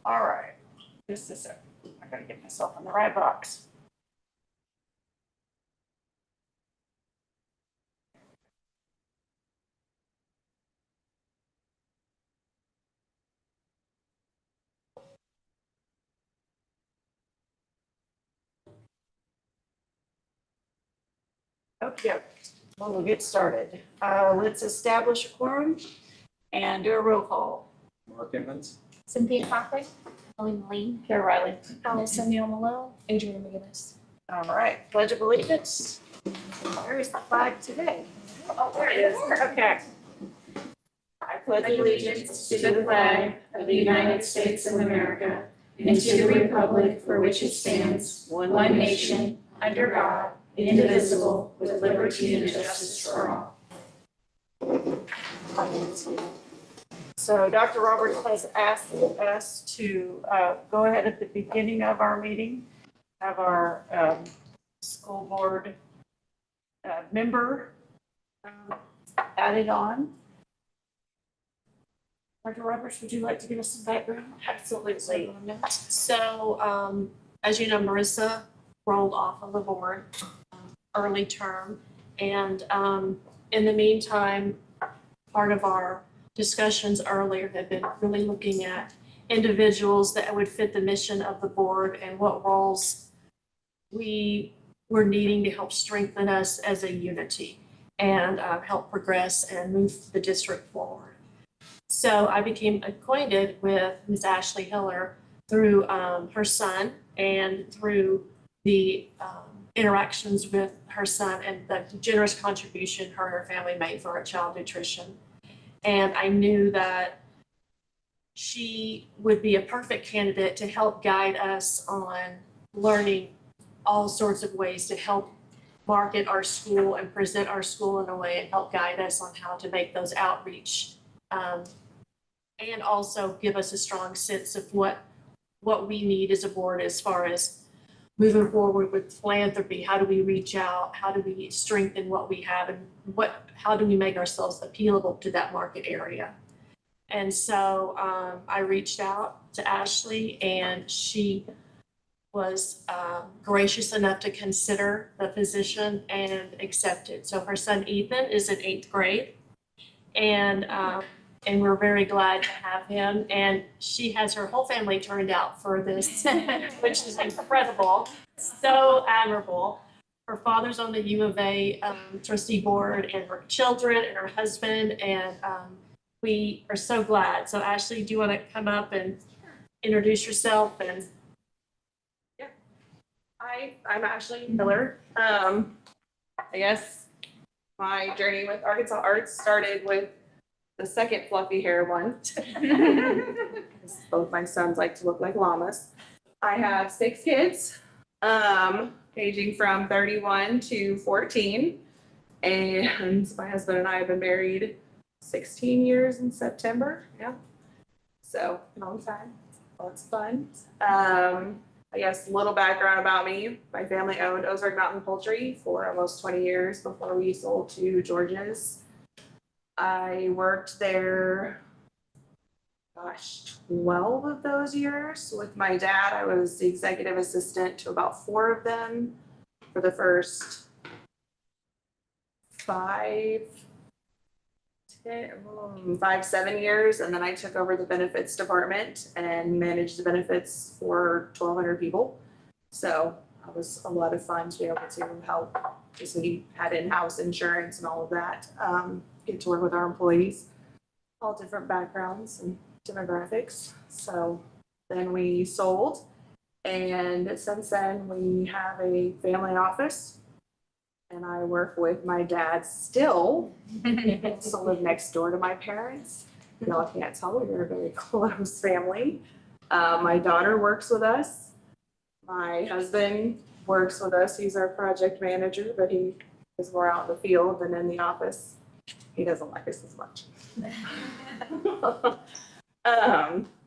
All right, just a sec. I gotta get myself in the right box. Okay, well, we'll get started. Let's establish a quorum and do a roll call. Mark Emmons. Cynthia Cochran, Ellie Moline, Kara Riley. Allison Neal Malone, Adrian McGinnis. All right, Pledge of Allegiance. Where is the flag today? Oh, there it is. Okay. I pledge allegiance to the flag of the United States of America and to the republic for which it stands, one nation, under God, indivisible, with liberty and justice for all. So Dr. Roberts has asked us to go ahead at the beginning of our meeting, have our school board member added on. Dr. Roberts, would you like to give us some background? Absolutely. So, as you know, Marissa rolled off of the board early term. And in the meantime, part of our discussions earlier have been really looking at individuals that would fit the mission of the board and what roles we were needing to help strengthen us as a unity and help progress and move the district forward. So I became acquainted with Ms. Ashley Hiller through her son and through the interactions with her son and the generous contribution her and her family made for our child nutrition. And I knew that she would be a perfect candidate to help guide us on learning all sorts of ways to help market our school and present our school in a way and help guide us on how to make those outreach and also give us a strong sense of what we need as a board as far as moving forward with philanthropy. How do we reach out? How do we strengthen what we have? And how do we make ourselves appealable to that market area? And so I reached out to Ashley and she was gracious enough to consider the position and accepted. So her son Ethan is in 8th grade and we're very glad to have him. And she has her whole family turned out for this, which is incredible, so admirable. Her father's on the U of A trustee board and her children and her husband, and we are so glad. So Ashley, do you want to come up and introduce yourself? And Hi, I'm Ashley Miller. I guess my journey with Arkansas Arts started with the second fluffy hair one. Both my sons like to look like llamas. I have 6 kids, aging from 31 to 14. And my husband and I have been married 16 years in September. Yeah. So a long time. Lots of fun. I guess a little background about me. My family owned Ozark Mountain Poultry for almost 20 years before we sold to George's. I worked there, 12 of those years. With my dad, I was the executive assistant to about 4 of them for the first 7 years. And then I took over the benefits department and managed the benefits for 1,200 people. So it was a lot of fun to be able to help, because we had in-house insurance and all of that. Get to work with our employees, all different backgrounds and demographics. So then we sold, and since then we have a family office, and I work with my dad still. So live next door to my parents. Y'all can't tell, we're a very close family. My daughter works with us. My husband works with us. He's our project manager, but he is more out in the field than in the office. He doesn't like us as much.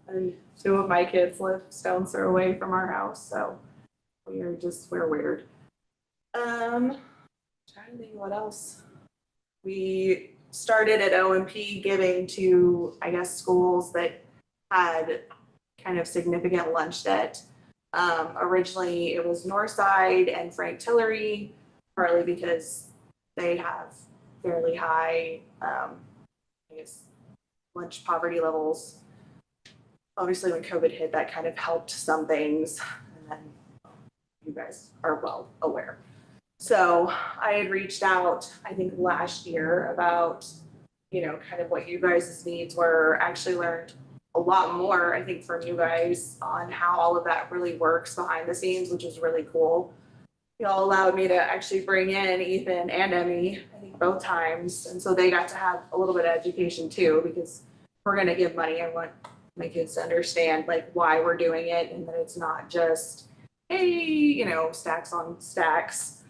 And 2 of my kids live stone's throw away from our house, so we're weird. Trying to think what else. We started at OMP giving to, I guess, schools that had kind of significant lunch debt. Originally it was Northside and Frank Tillery, partly because they have fairly high, I guess, lunch poverty levels. Obviously, when COVID hit, that kind of helped some things, and then you guys are well aware. So I had reached out, I think last year, about, kind of what you guys' needs were. Actually learned a lot more, I think, from you guys on how all of that really works behind the scenes, which is really cool. Y'all allowed me to actually bring in Ethan and Emmy, I think both times, and so they got to have a little bit of education too, because we're gonna give money. I want my kids to understand like why we're doing it, and that it's not just, hey, stacks on stacks.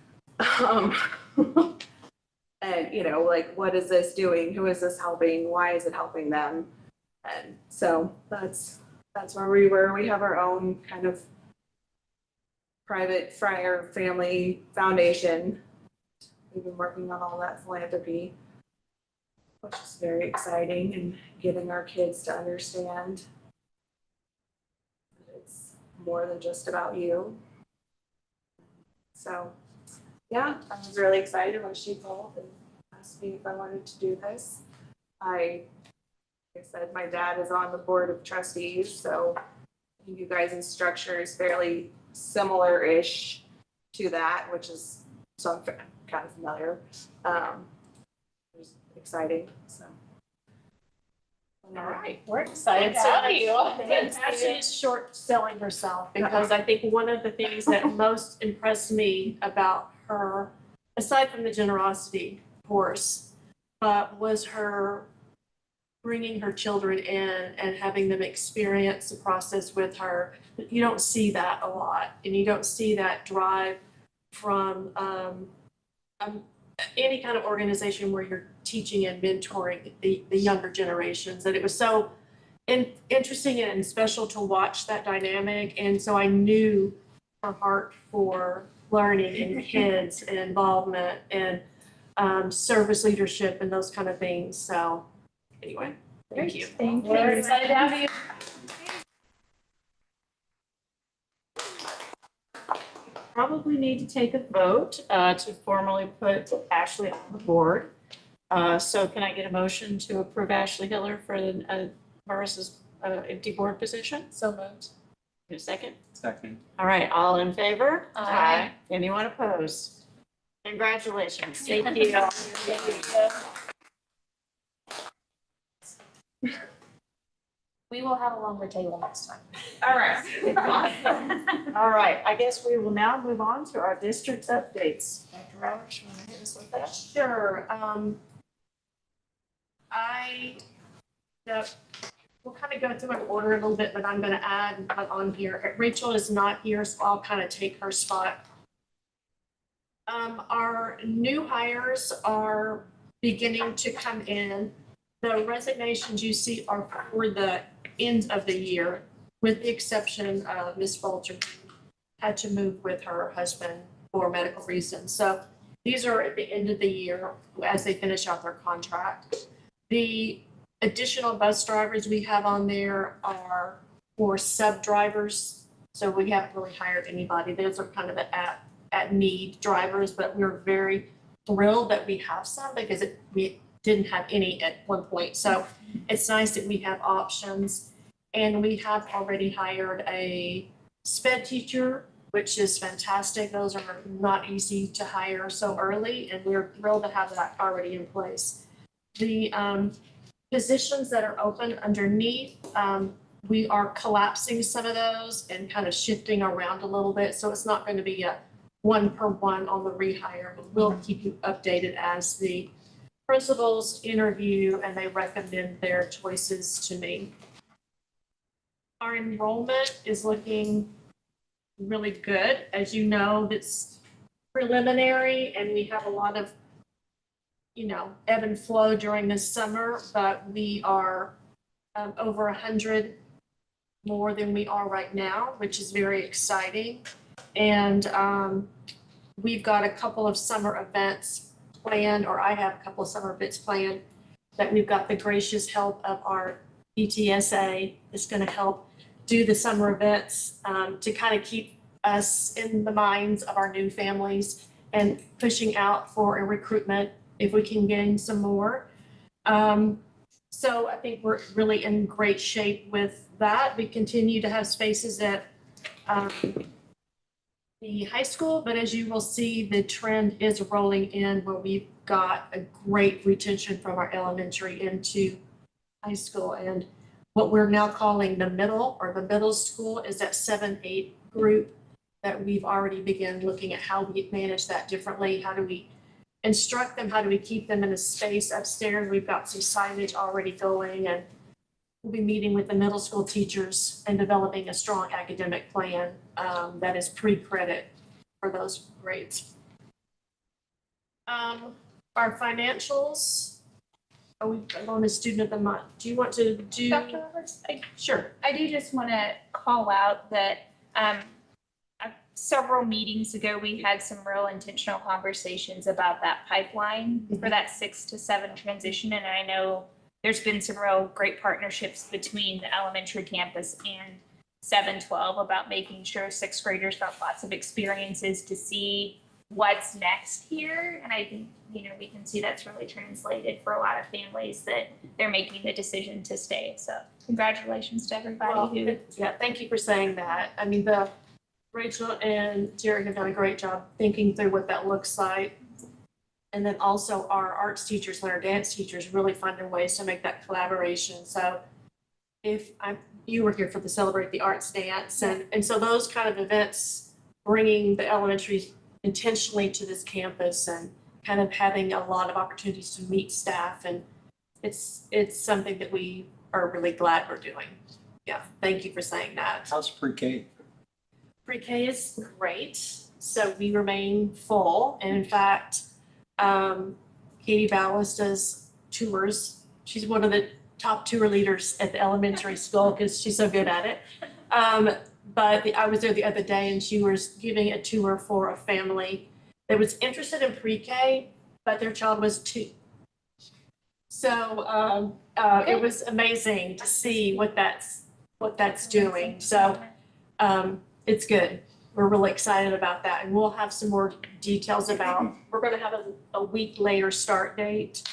And like, what is this doing? Who is this helping? Why is it helping them? And so that's where we were. We have our own kind of private friar family foundation. We've been working on all that philanthropy, which is very exciting, and getting our kids to understand that it's more than just about you. So yeah, I was really excited when she called and asked me if I wanted to do this. Like I said, my dad is on the board of trustees, so I think you guys' structure is fairly similar-ish to that, which is, so I'm kind of familiar. It was exciting, so. All right, we're excited to have you. Ashley is short selling herself, because I think one of the things that most impressed me about her, aside from the generosity, of course, was her bringing her children in and having them experience the process with her. You don't see that a lot, and you don't see that drive from any kind of organization where you're teaching and mentoring the younger generations. That it was so interesting and special to watch that dynamic. And so I knew her heart for learning and kids and involvement and service leadership and those kind of things. So anyway, thank you. Thank you. We're excited to have you. Probably need to take a vote to formally put Ashley on the board. So can I get a motion to approve Ashley Hiller for the Marissa's empty board position? So moved. Get a second? Second. All right, all in favor? Aye. Anyone opposed? Congratulations. Thank you. We will have a longer table next time. All right. All right, I guess we will now move on to our district updates. Dr. Roberts, you want to hit us with that? Sure. We'll kind of go through an order a little bit, but I'm going to add on here. Rachel is not here, so I'll kind of take her spot. Our new hires are beginning to come in. The resignations you see are for the end of the year, with the exception of Ms. Fulcher, who had to move with her husband for medical reasons. So these are at the end of the year as they finish out their contract. The additional bus drivers we have on there are for sub drivers. So we haven't really hired anybody. Those are kind of the at need drivers, but we're very thrilled that we have some, because we didn't have any at one point. So it's nice that we have options, and we have already hired a sped teacher, which is fantastic. Those are not easy to hire so early, and we're thrilled to have that already in place. The positions that are open underneath, we are collapsing some of those and kind of shifting around a little bit. So it's not going to be a 1-for-1 on the rehire, but we'll keep you updated as the principals interview and they recommend their choices to me. Our enrollment is looking really good. As you know, it's preliminary, and we have a lot of, ebb and flow during this summer, but we are over 100 more than we are right now, which is very exciting. And we've got a couple of summer events planned, or I have a couple of summer events planned, that we've got the gracious help of our ETSA that's going to help do the summer events to kind of keep us in the minds of our new families and pushing out for a recruitment if we can gain some more. So I think we're really in great shape with that. We continue to have spaces at the high school, but as you will see, the trend is rolling in where we've got a great retention from our elementary into high school. And what we're now calling the middle school is that 7-8 group that we've already begun looking at how we manage that differently. How do we instruct them? How do we keep them in a space upstairs? We've got some signage already going, and we'll be meeting with the middle school teachers and developing a strong academic plan that is pre-credit for those grades. Our financials, we on the student of the month. Do you want to do? Dr. Roberts, Sure. I do just want to call out that several meetings ago, we had some real intentional conversations about that pipeline for that 6 to 7 transition. And I know there's been some real great partnerships between the elementary campus and 7-12 about making sure 6th graders got lots of experiences to see what's next here. And I think, we can see that's really translated for a lot of families that they're making the decision to stay. So congratulations to everybody who. Yeah, thank you for saying that. I mean, Rachel and Jerry have done a great job thinking through what that looks like. And then also our arts teachers and our dance teachers really finding ways to make that collaboration. So if you were here for the Celebrate the Arts dance, and so those kind of events, bringing the elementary intentionally to this campus and kind of having a lot of opportunities to meet staff, and it's something that we are really glad we're doing. Yeah, thank you for saying that. How's pre-K? Pre-K is great, so we remain full. And in fact, Katie Ballas does tours. She's one of the top tour leaders at the elementary school because she's so good at it. But I was there the other day and she was giving a tour for a family that was interested in pre-K, but their child was 2. So it was amazing to see what that's doing. So it's good. We're really excited about that. And we'll have some more details about, we're going to have a week later start date.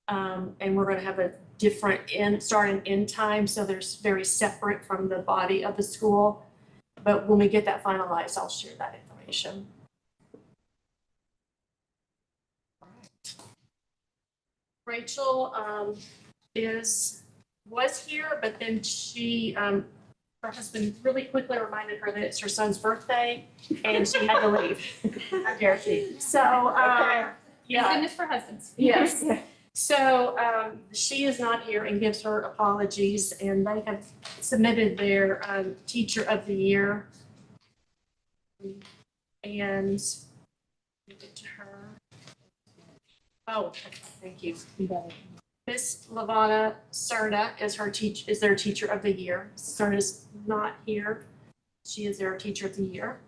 And we're going to have a different start and end time. So there's very separate from the body of the school. But when we get that finalized, I'll share that information. Rachel was here, but then her husband really quickly reminded her that it's her son's birthday and she had to leave. How dare she? So, yeah. Goodness for husbands. Yes. So she is not here and gives her apologies, and they have submitted their teacher of the year. And give it to her. Oh, thank you. Miss Lavana Cerna is their teacher of the year. Cerna's not here. She is their teacher of the year.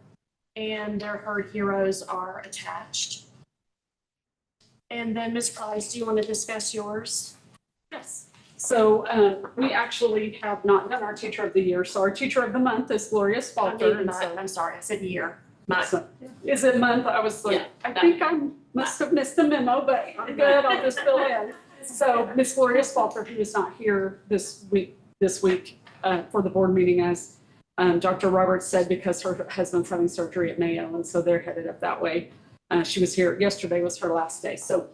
And her heroes are attached. And then Ms. Price, do you want to discuss yours? Yes. So we actually have not done our teacher of the year. So our teacher of the month is Gloria Spalter. I'm sorry, I said year. So, is it month? I was like, Yeah, I think I must have missed the memo, but I'm good. I'll just fill in. So Miss Gloria Spalter, who is not here this week for the board meeting, as Dr. Roberts said, because her husband's having surgery at Mayo, and so they're headed up that way. She was here yesterday, was her last day. So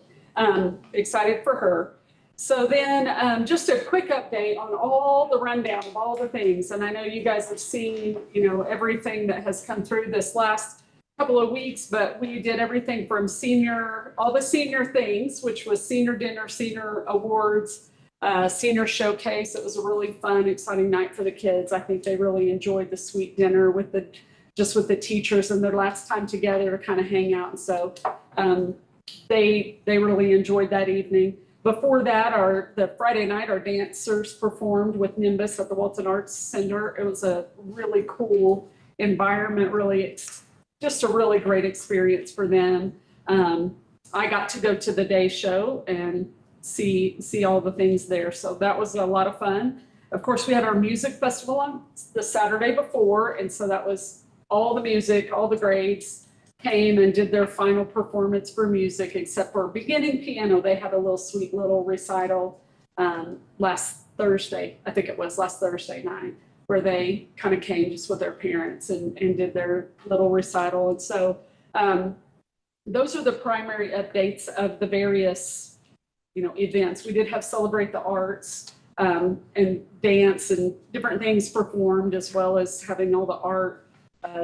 excited for her. So then just a quick update on all the rundown of all the things. And I know you guys have seen, everything that has come through this last couple of weeks, but we did everything from all the senior things, which was senior dinner, senior awards, senior showcase. It was a really fun, exciting night for the kids. I think they really enjoyed the sweet dinner with the teachers and their last time together to kind of hang out. And so they really enjoyed that evening. Before that, the Friday night, our dancers performed with Nimbus at the Walton Arts Center. It was a really cool environment, just a really great experience for them. I got to go to the day show and see all the things there. So that was a lot of fun. of course, we had our music festival on the Saturday before, and so that was all the music, all the grades came and did their final performance for music, except for beginning piano. They had a little sweet little recital last Thursday, I think it was last Thursday night, where they kind of came just with their parents and did their little recital. And so those are the primary updates of the various, events. We did have Celebrate the Arts and dance and different things performed, as well as having all the art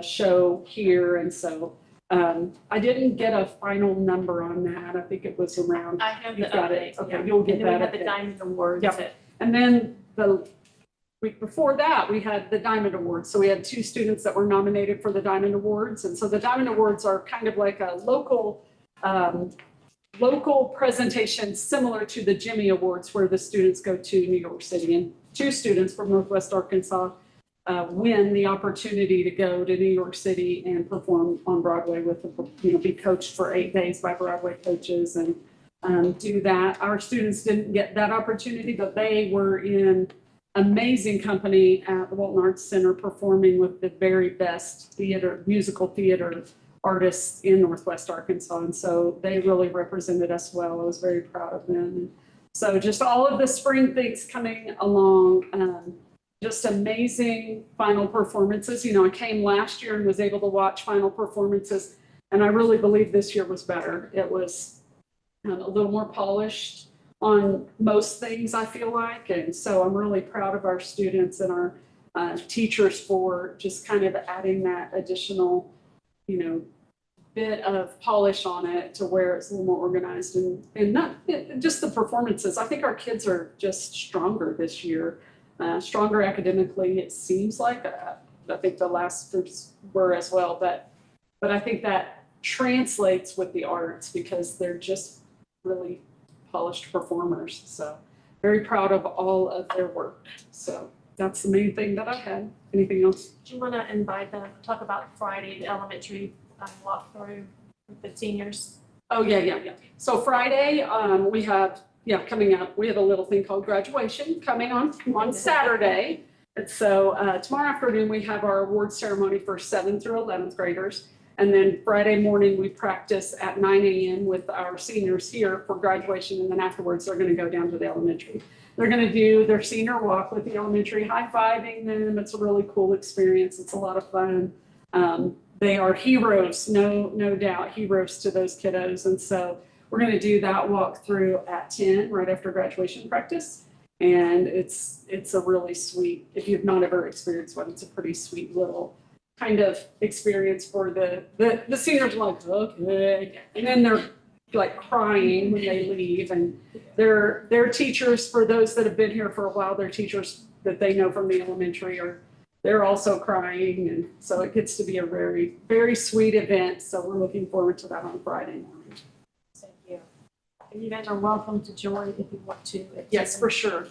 show here. And so I didn't get a final number on that. I think it was around. I have the You've got it. update. Okay, yeah. you'll get And then we that had the update. Diamond Awards. Yep. And then the week before that, we had the Diamond Awards. So we had 2 students that were nominated for the Diamond Awards. And so the Diamond Awards are kind of like a local presentation similar to the Jimmy Awards, where the students go to New York City. And 2 students from Northwest Arkansas win the opportunity to go to New York City and perform on Broadway with, be coached for 8 days by Broadway coaches and do that. Our students didn't get that opportunity, but they were in amazing company at the Walton Arts Center performing with the very best musical theater artists in Northwest Arkansas. And so they really represented us well. I was very proud of them. So just all of the spring things coming along, just amazing final performances. I came last year and was able to watch final performances, and I really believe this year was better. It was a little more polished on most things, I feel like. And so I'm really proud of our students and our teachers for just kind of adding that additional, bit of polish on it to where it's a little more organized and not just the performances. I think our kids are just stronger this year, stronger academically, it seems like. I think the last groups were as well, but I think that translates with the arts because they're just really polished performers. So very proud of all of their work. So that's the main thing that I had. Anything else? Do you want to invite them, talk about Friday, the elementary walkthrough with the seniors? Oh, yeah. So Friday, we have, coming up, we have a little thing called graduation coming on Saturday. And so tomorrow afternoon, we have our award ceremony for 7th through 11th graders. And then Friday morning, we practice at 9 a.m. with our seniors here for graduation. And then afterwards, they're going to go down to the elementary. They're going to do their senior walk with the elementary, high-fiving them. It's a really cool experience. It's a lot of fun. They are heroes, no doubt, heroes to those kiddos. And so we're going to do that walkthrough at 10, right after graduation practice. And it's a really sweet, if you've not ever experienced one, it's a pretty sweet little kind of experience for the seniors. Like, okay. And then they're like crying when they leave. And their teachers, for those that have been here for a while, their teachers that they know from the elementary they're also crying. And so it gets to be a very, very sweet event. So we're looking forward to that on Friday morning. Thank you. And you guys are welcome to join if you want to. Yes, for sure.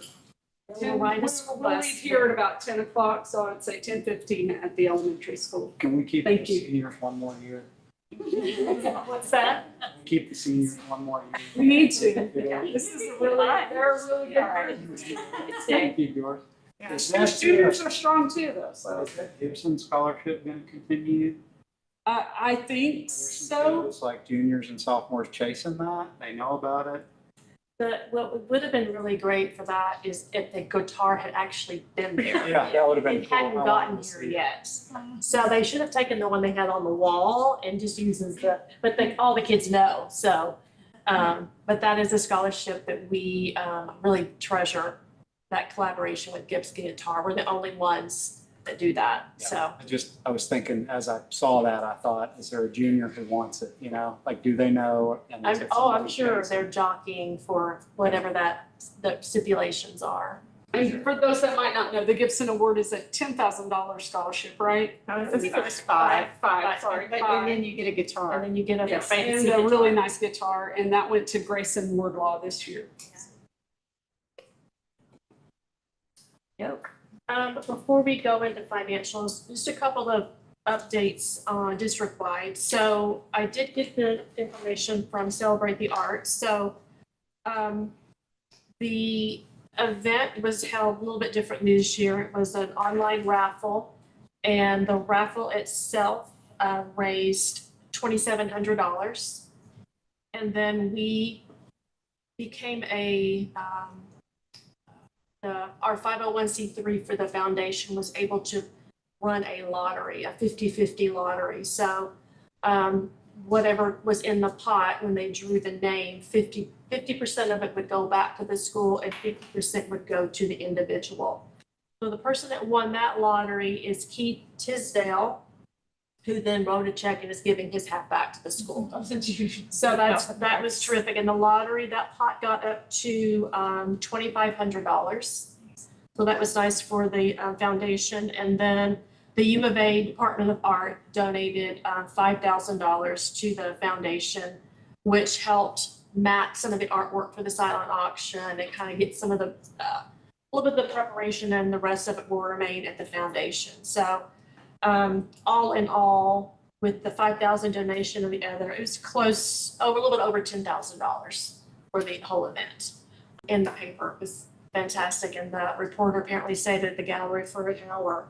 We'll ride a school We'll bus. leave here at about 10 o'clock. So I'd say 10:15 at the elementary school. Can we keep Thank the you. seniors one more year? What's that? Keep the seniors one more year. We need to. Yeah. This is they're a really good group. Thank you, George. Is Their that, students are strong too, though. So is that Gibson scholarship going to continue? I think There's some so. kiddos like juniors and sophomores chasing that. They know about it. What would have been really great for that is if the guitar had actually been there. Yeah, that would have been It cool. hadn't I gotten wanted to here see it. yet. So they should have taken the one they had on the wall and just uses all the kids know, so. But that is a scholarship that we really treasure, that collaboration with Gibson Guitar. We're the only ones that do that, so. I was thinking, as I saw that, I thought, is there a junior who wants it, like, do they know? And is it I'm somebody sure chasing? they're jockeying for whatever the stipulations are. And for those that might not know, the Gibson Award is a $10,000 scholarship, right? It's five. Five, sorry. But, five. and then you get a guitar. And then you get a Yes, fancy and a really guitar. nice guitar, and that went to Grayson Wardlaw this year. Yep. Before we go into financials, just a couple of updates on district-wide. So I did get the information from Celebrate the Arts. So the event was held a little bit differently this year. It was an online raffle, and the raffle itself raised $2,700. And then we became our 501c3 for the foundation was able to run a lottery, a 50-50 lottery. So whatever was in the pot when they drew the name, 50% of it would go back to the school and 50% would go to the individual. So the person that won that lottery is Keith Tisdale, who then wrote a check and is giving his half back to the school. So that was terrific. And the lottery, that pot got up to $2,500. So that was nice for the foundation. And then the U of A Department of Art donated $5,000 to the foundation, which helped match some of the artwork for the silent auction and kind of get some of the, a little bit of the preparation, and the rest of it will remain at the foundation. So all in all, with the 5,000 donation of the other, it was close, a little bit over $10,000 for the whole event. In the paper, it was fantastic. And the reporter apparently stayed at the gallery for an hour,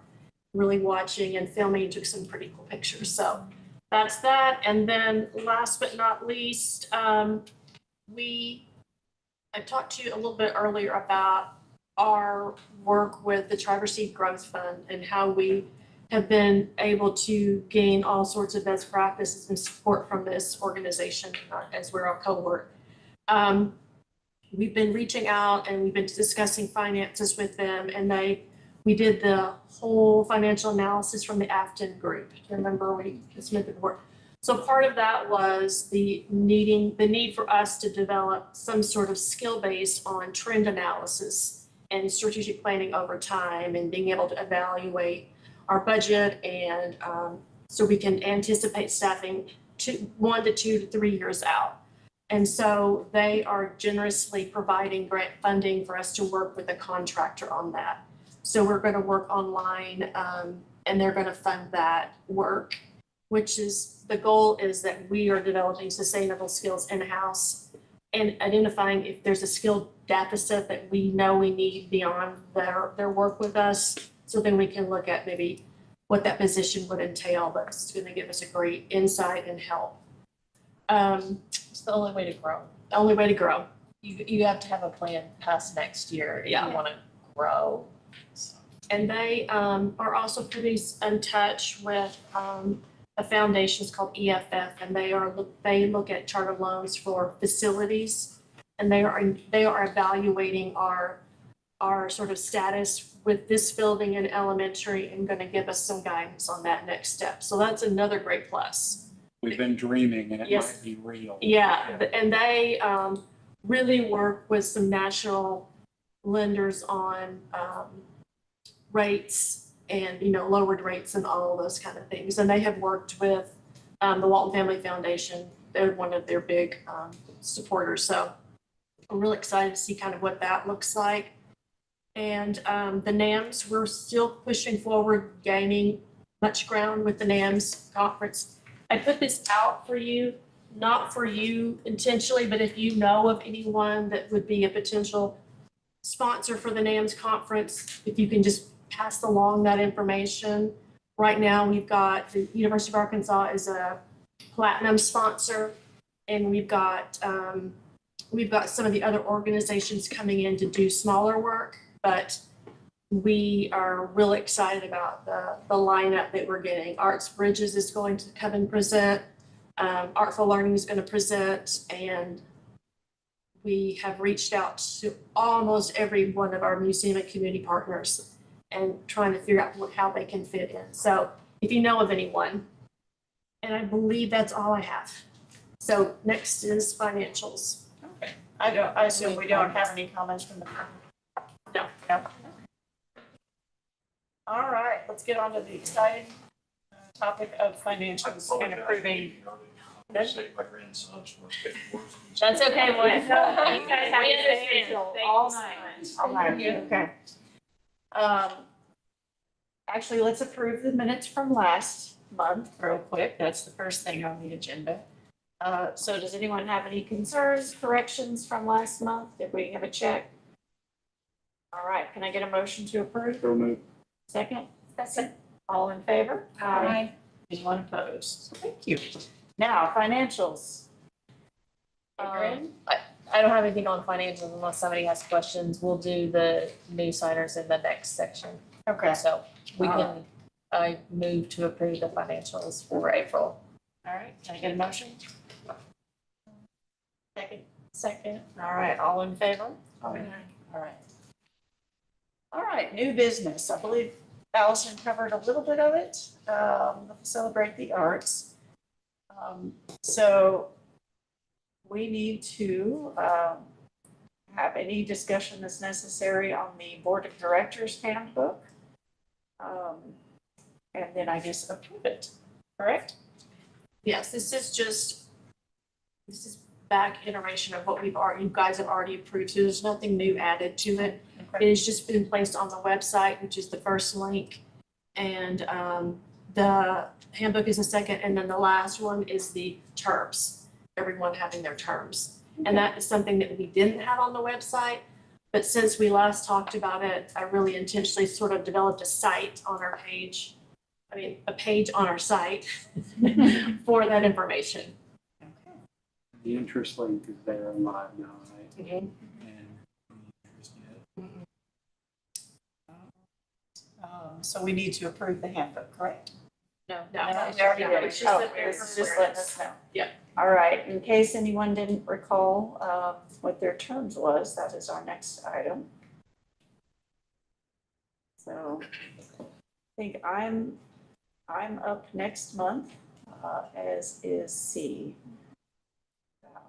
really watching and filming, took some pretty cool pictures. So that's that. And then last but not least, I talked to you a little bit earlier about our work with the Driver Seed Growth Fund and how we have been able to gain all sorts of best practices and support from this organization as we're a cohort. We've been reaching out and we've been discussing finances with them, and we did the whole financial analysis from the Afton group. Remember, we submitted the report. So part of that was the need for us to develop some sort of skill base on trend analysis and strategic planning over time, and being able to evaluate our budget, and so we can anticipate staffing 1 to 2 to 3 years out. And so they are generously providing grant funding for us to work with a contractor on that. So we're going to work online, and they're going to fund that work, which is, the goal is that we are developing sustainable skills in-house and identifying if there's a skill deficit that we know we need beyond their work with us. So then we can look at maybe what that position would entail. That's going to give us a great insight and help. It's the only way to grow. The only way to grow. You have to have a plan past next year if Yeah. you want to grow. And they are also pretty in touch with a foundation is called EFF, and they look at charter loans for facilities, and they are evaluating our sort of status with this building in elementary, and going to give us some guidance on that next step. So that's another great plus. We've been dreaming and it Yes. might be real. Yeah, and they really work with some national lenders on rates and, lowered rates and all of those kind of things. And they have worked with the Walton Family Foundation. They're one of their big supporters. So I'm really excited to see kind of what that looks like. And the NAMS, we're still pushing forward, gaining much ground with the NAMS conference. I put this out for you, not for you intentionally, but if you know of anyone that would be a potential sponsor for the NAMS conference, if you can just pass along that information. Right now, we've got the University of Arkansas is a platinum sponsor, and we've got some of the other organizations coming in to do smaller work, but we are really excited about the lineup that we're getting. Arts Bridges is going to come and present. Artful Learning is going to present, and we have reached out to almost every one of our museum and community partners and trying to figure out how they can fit in. So if you know of anyone, and I believe that's all I have. So next is financials. Okay. I assume we don't have any comments from the. No. All right, let's get on to the exciting topic of financials and approving. That's okay, boy. You guys have to stay in. All Thank you. right, okay. Actually, let's approve the minutes from last month real quick. That's the first thing on the agenda. So does anyone have any concerns, corrections from last month? Did we have a check? All right, can I get a motion to approve? So moved. Second? Second. All in favor? Aye. Anyone opposed? Thank you. Now, financials. Adrian? I don't have anything on financials unless somebody has questions. We'll do the new signers in the next section. Okay, So we can, I move to approve the financials for April. all right, can I get a motion? Second. Second, all right, all in favor? All right. All right, new business. I believe Allison covered a little bit of it, celebrate the arts. So we need to, have any discussion that's necessary on the Board of Directors handbook. And then I guess approve it, correct? Yes, this is back iteration of what you guys have already approved, so there's nothing new added to it. It has just been placed on the website, which is the first link. And the handbook is the second, and then the last one is the terms, everyone having their terms. And that is something that we didn't have on the website, but since we last talked about it, I really intentionally sort of developed a site on our page. A page on our site for that information. The interest link is there and live now, right? Mhm. And So we need to approve the handbook, correct? No, We already did. It's just that Oh, it's it's just letting us know. Yeah. All right, in case anyone didn't recall, what their terms was, that is our next item. So I think I'm up next month, as is C. All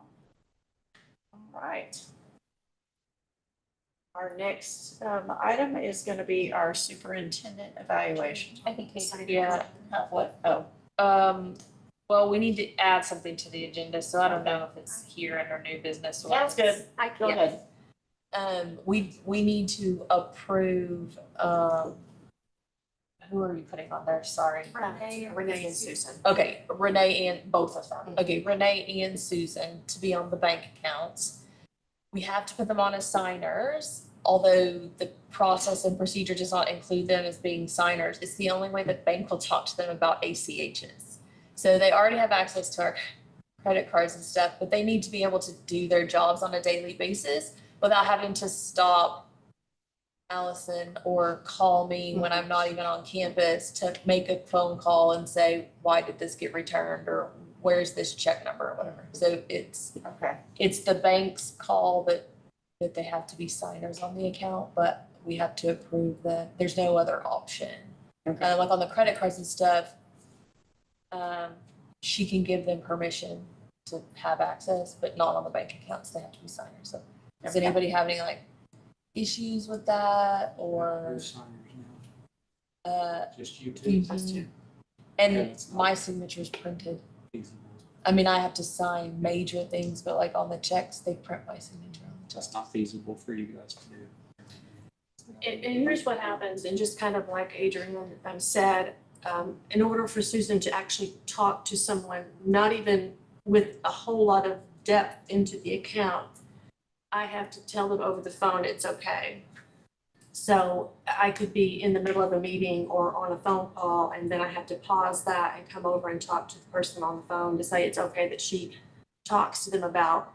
right. Our next, item is gonna be our superintendent evaluation. I think Yeah. What? Oh, Well, we need to add something to the agenda, so I don't know if it's here under new business or. that's good. Go ahead. We need to approve, who are you putting on there? Sorry. Renee and Susan. Okay, Renee and both of them. Okay, Renee and Susan to be on the bank accounts. We have to put them on as signers, although the process and procedure does not include them as being signers. It's the only way the bank will talk to them about ACHs. So they already have access to our credit cards and stuff, but they need to be able to do their jobs on a daily basis without having to stop Allison or call me when I'm not even on campus to make a phone call and say, why did this get returned, or where's this check number or whatever. So Okay. it's the bank's call that they have to be signers on the account, but we have to approve there's no other option. Okay. Like on the credit cards and stuff, she can give them permission to have access, but not on the bank accounts, they have to be signers. So does Okay. anybody have any like issues with that or, who's signers now? Just you two? Mhm. And my signature's printed. Feasible. I mean, I have to sign major things, but like on the checks, they print my signature on the check. That's not feasible for you guys to do. And here's what happens, and just kind of like Adrian said, in order for Susan to actually talk to someone, not even with a whole lot of depth into the account, I have to tell them over the phone it's okay. So I could be in the middle of a meeting or on a phone call, and then I have to pause that and come over and talk to the person on the phone to say it's okay that she talks to them about.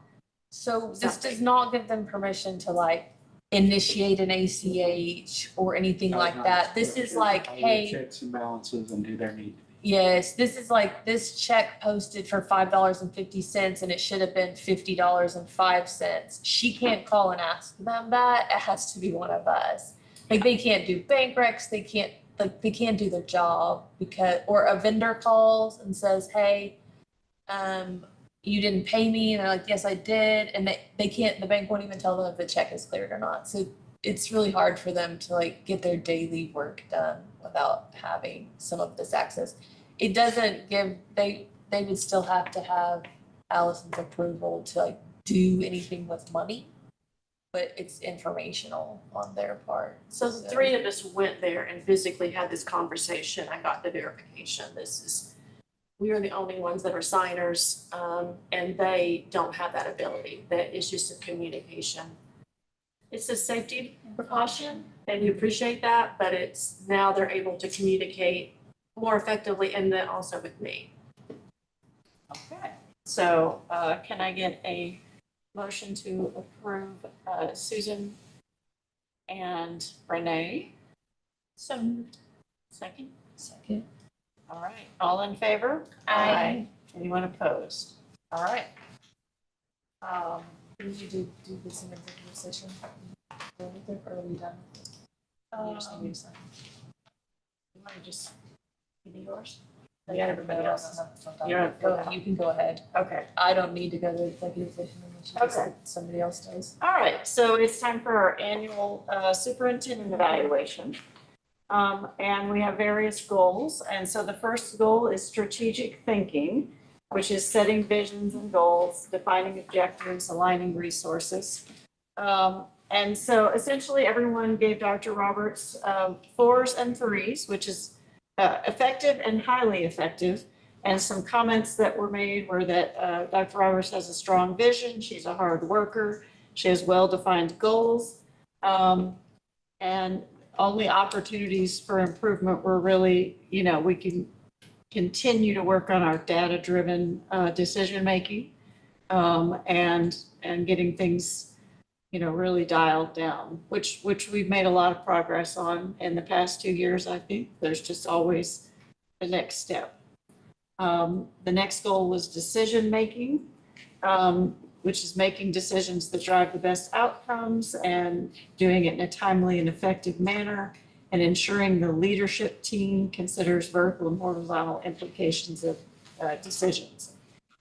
So this does Something. not give them permission to like initiate an ACH or anything like that. This is like, All your hey, checks and balances and do their need to be. yes, this is like this check posted for $5.50 and it should have been $50.05. She can't call and ask them that. It has to be one of us. Like they can't do bank recs, they can't do their job or a vendor calls and says, hey, you didn't pay me, and they're like, yes, I did, and the bank won't even tell them if the check is cleared or not. So it's really hard for them to like get their daily work done without having some of this access. It doesn't give, they would still have to have Allison's approval to like do anything with money, but it's informational on their part. So the three of us went there and physically had this conversation. I got the verification. We are the only ones that are signers, and they don't have that ability. That is just a communication. it's a safety precaution and you appreciate that, but it's now they're able to communicate more effectively and then also with me. Okay, so can I get a motion to approve Susan and Renee? So, Second? second. All right, all in favor? Aye. Anyone opposed? All right. Did you do this in executive session? Or are we done? You just need me to sign. You want to just give me yours? I got everybody else. You You don't go, you can go ahead. Okay. I don't need to go to executive session unless you just Okay. somebody else does. All right, so it's time for our annual superintendent evaluation. And we have various goals. And so the first goal is strategic thinking, which is setting visions and goals, defining objectives, aligning resources. And so essentially everyone gave Dr. Roberts 4s and 3s, which is effective and highly effective. And some comments that were made were that Dr. Roberts has a strong vision, she's a hard worker, she has well-defined goals. And only opportunities for improvement were really, we can continue to work on our data-driven decision-making and getting things, really dialed down, which we've made a lot of progress on in the past 2 years, I think. There's just always the next step. The next goal was decision-making, which is making decisions that drive the best outcomes and doing it in a timely and effective manner, and ensuring the leadership team considers vertical and horizontal implications of decisions.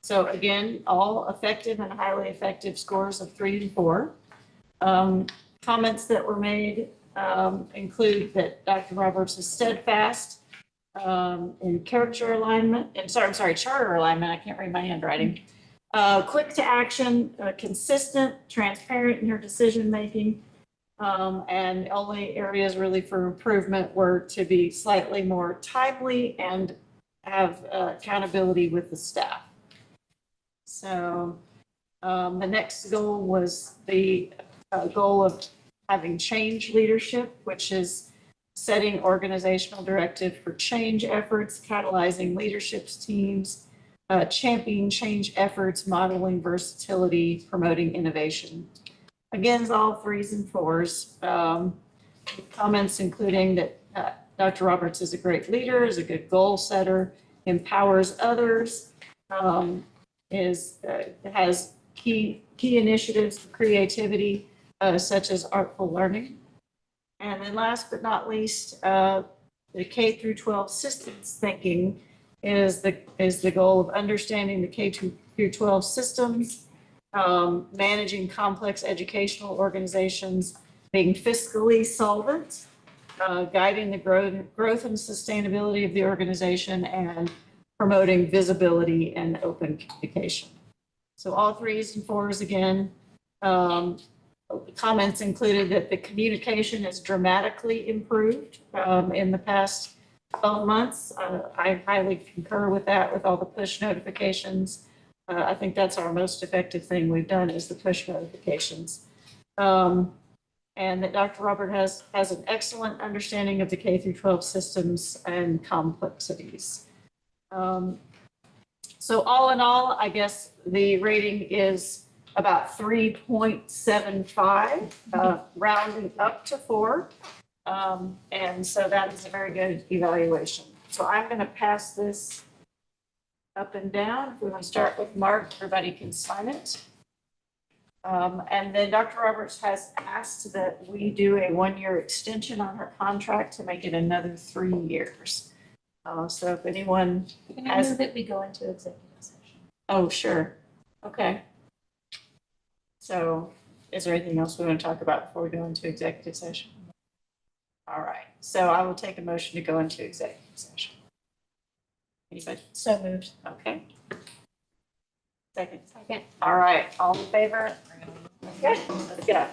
So again, all effective and highly effective scores of 3 and 4. Comments that were made include that Dr. Roberts is steadfast in character alignment, charter alignment, I can't read my handwriting. Quick to action, consistent, transparent in her decision-making. And only areas really for improvement were to be slightly more timely and have accountability with the staff. So the next goal was the goal of having change leadership, which is setting organizational directive for change efforts, catalyzing leadership teams, championing change efforts, modeling versatility, promoting innovation. Again, it's all 3s and 4s. Comments including that Dr. Roberts is a great leader, is a good goal setter, empowers others, has key initiatives for creativity, such as artful learning. And then last but not least, the K through 12 systems thinking is the goal of understanding the K through 12 systems, managing complex educational organizations, being fiscally solvent, guiding the growth and sustainability of the organization, and promoting visibility and open communication. So all 3s and 4s again. Comments included that the communication has dramatically improved in the past 12 months. I highly concur with that, with all the push notifications. I think that's our most effective thing we've done is the push notifications. And that Dr. Robert has an excellent understanding of the K through 12 systems and complexities. So all in all, I guess the rating is about 3.75, rounding up to 4. And so that is a very good evaluation. So I'm going to pass this up and down. If we want to start with Mark, everybody can sign it. And then Dr. Roberts has asked that we do a 1-year extension on her contract to make it another 3 years. So if anyone Can I move that we go into executive session? Oh, sure. Okay. So is there anything else we want to talk about before we go into executive session? All right. So I will take a motion to go into executive session. Anybody? So moved. Okay. Second. Second. All right. All in favor? Okay, let's go.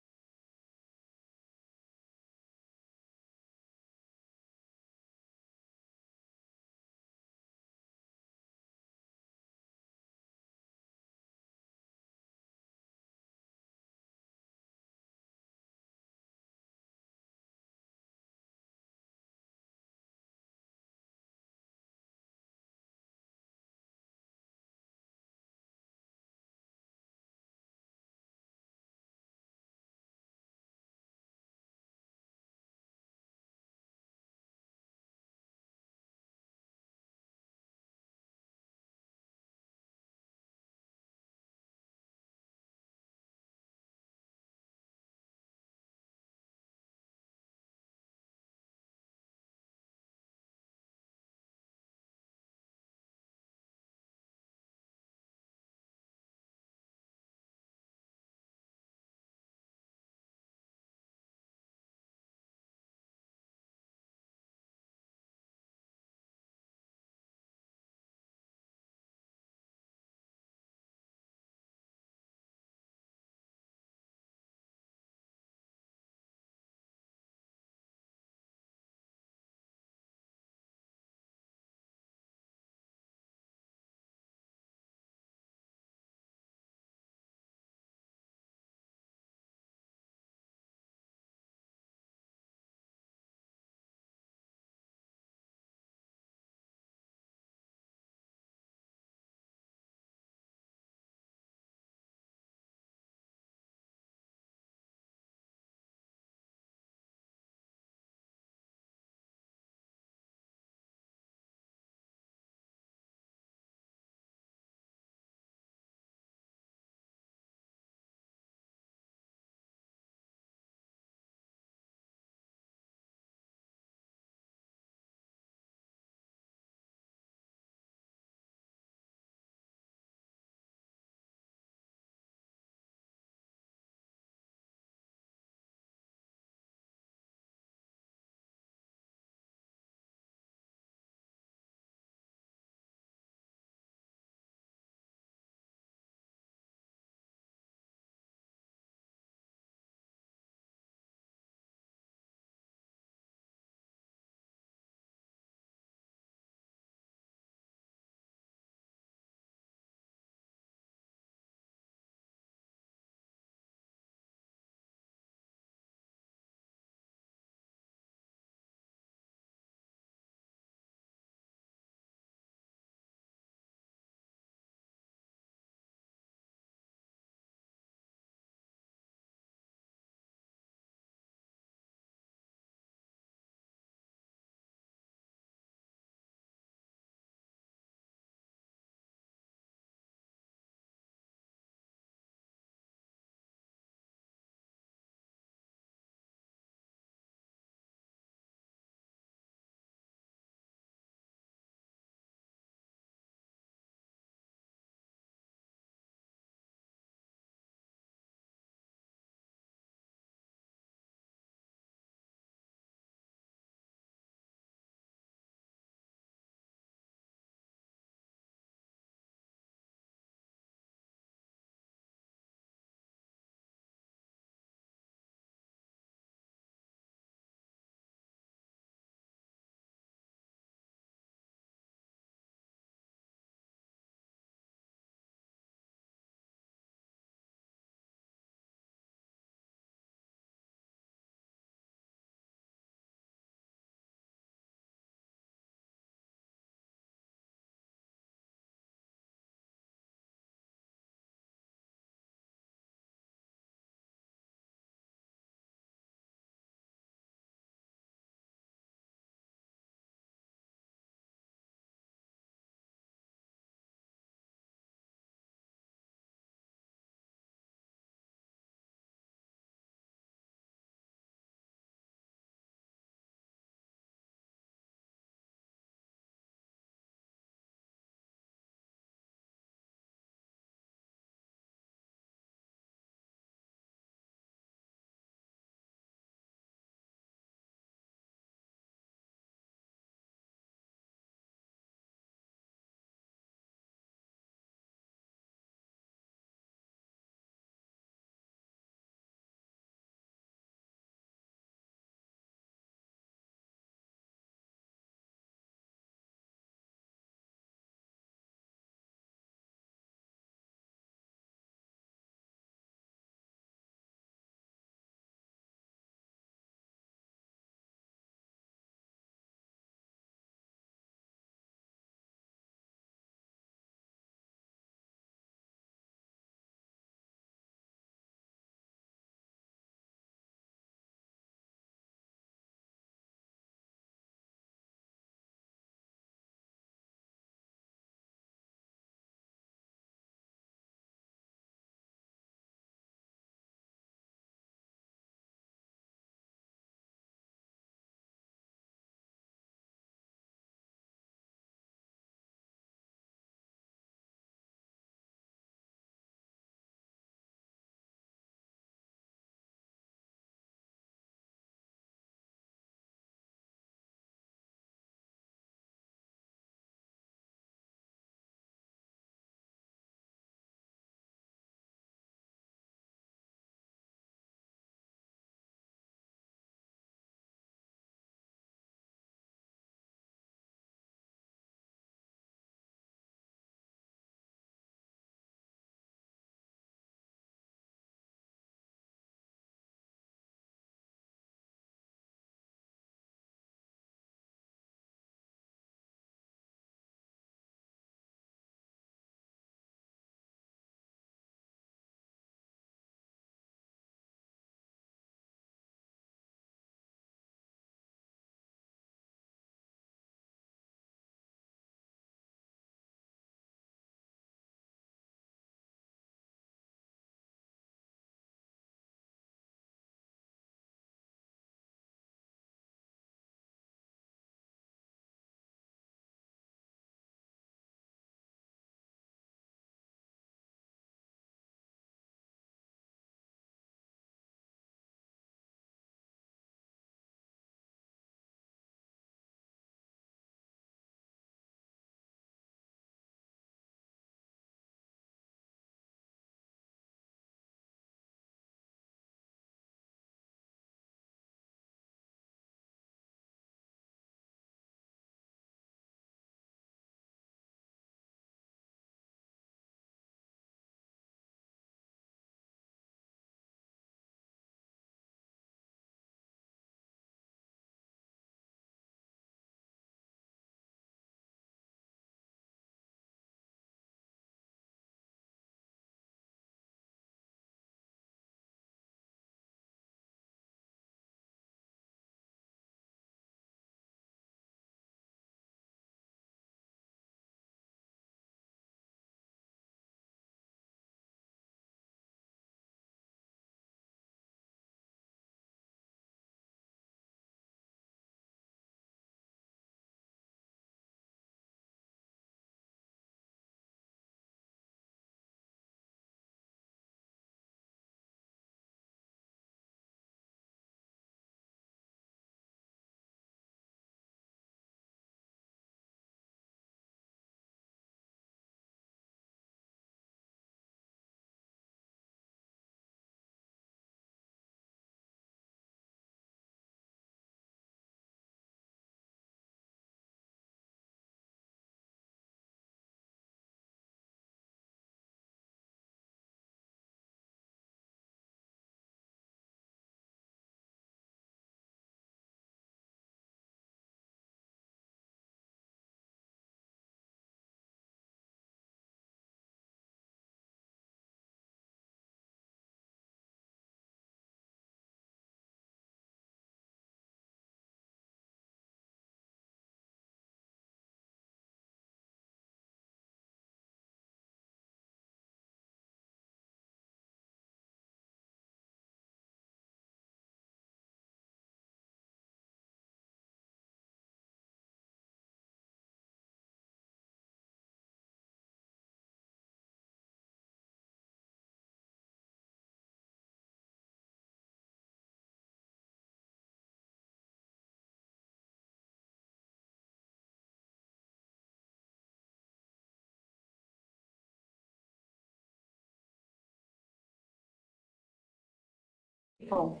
Cool.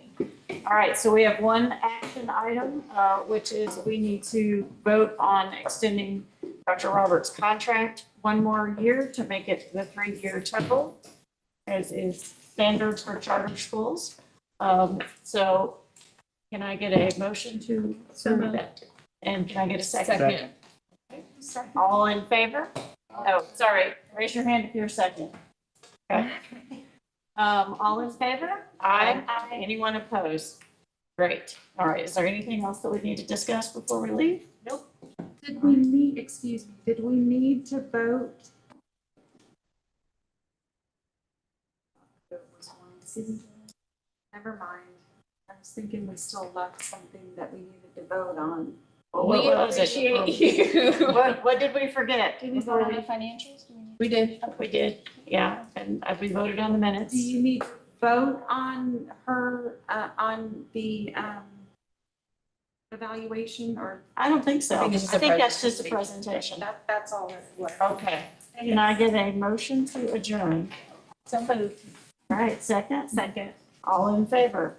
All right, so we have one action item, which is we need to vote on extending Dr. Roberts' contract one more year to make it the 3-year total, as is standard for charter schools. So can I get a motion to approve that? And can I get a second? All in favor? Oh, sorry, raise your hand if you're second. Okay. All in favor? Aye. Anyone opposed? Great. All right, is there anything else that we need to discuss before we leave? Did we need, excuse me, did we need to vote? Never mind. I was thinking we still left something that we needed to vote on. What We was it? appreciate you. What did we forget? Did we vote on the financials? We did. We did, yeah, and we voted on the minutes. Do you need to vote on her, on the, evaluation or? I don't think so. I I think it's just a think that's just a presentation. That's all it was. Okay. Can I get a motion to adjourn? So moved. All right, second? Second. All in favor?